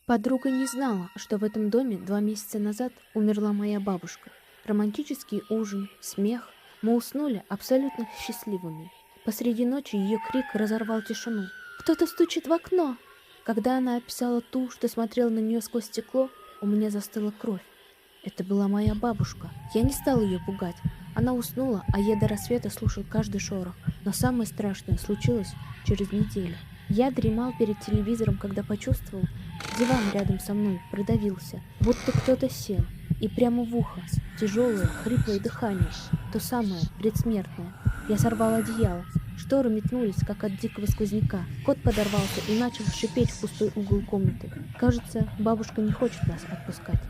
Подруга не знала, что в этом доме 2 месяца назад умерла моя бабушка. Романтический ужин, смех. Мы уснули абсолютно счастливыми. Посреди ночи ее крик разорвал тишину. «Кто-то стучит в окно!» Когда она описала ту, что смотрела на нее сквозь стекло, у меня застыла кровь. Это была моя бабушка. Я не стала ее пугать. Она уснула, а я до рассвета слушал каждый шорох. Но самое страшное случилось через неделю. Я дремал перед телевизором, когда почувствовал, диван рядом со мной продавился, будто кто-то сел. И прямо в ухо, тяжелое, хриплое дыхание, то самое, предсмертное. Я сорвал одеяло. Шторы метнулись, как от дикого сквозняка. Кот подорвался и начал шипеть в пустой угол комнаты. Кажется, бабушка не хочет нас отпускать.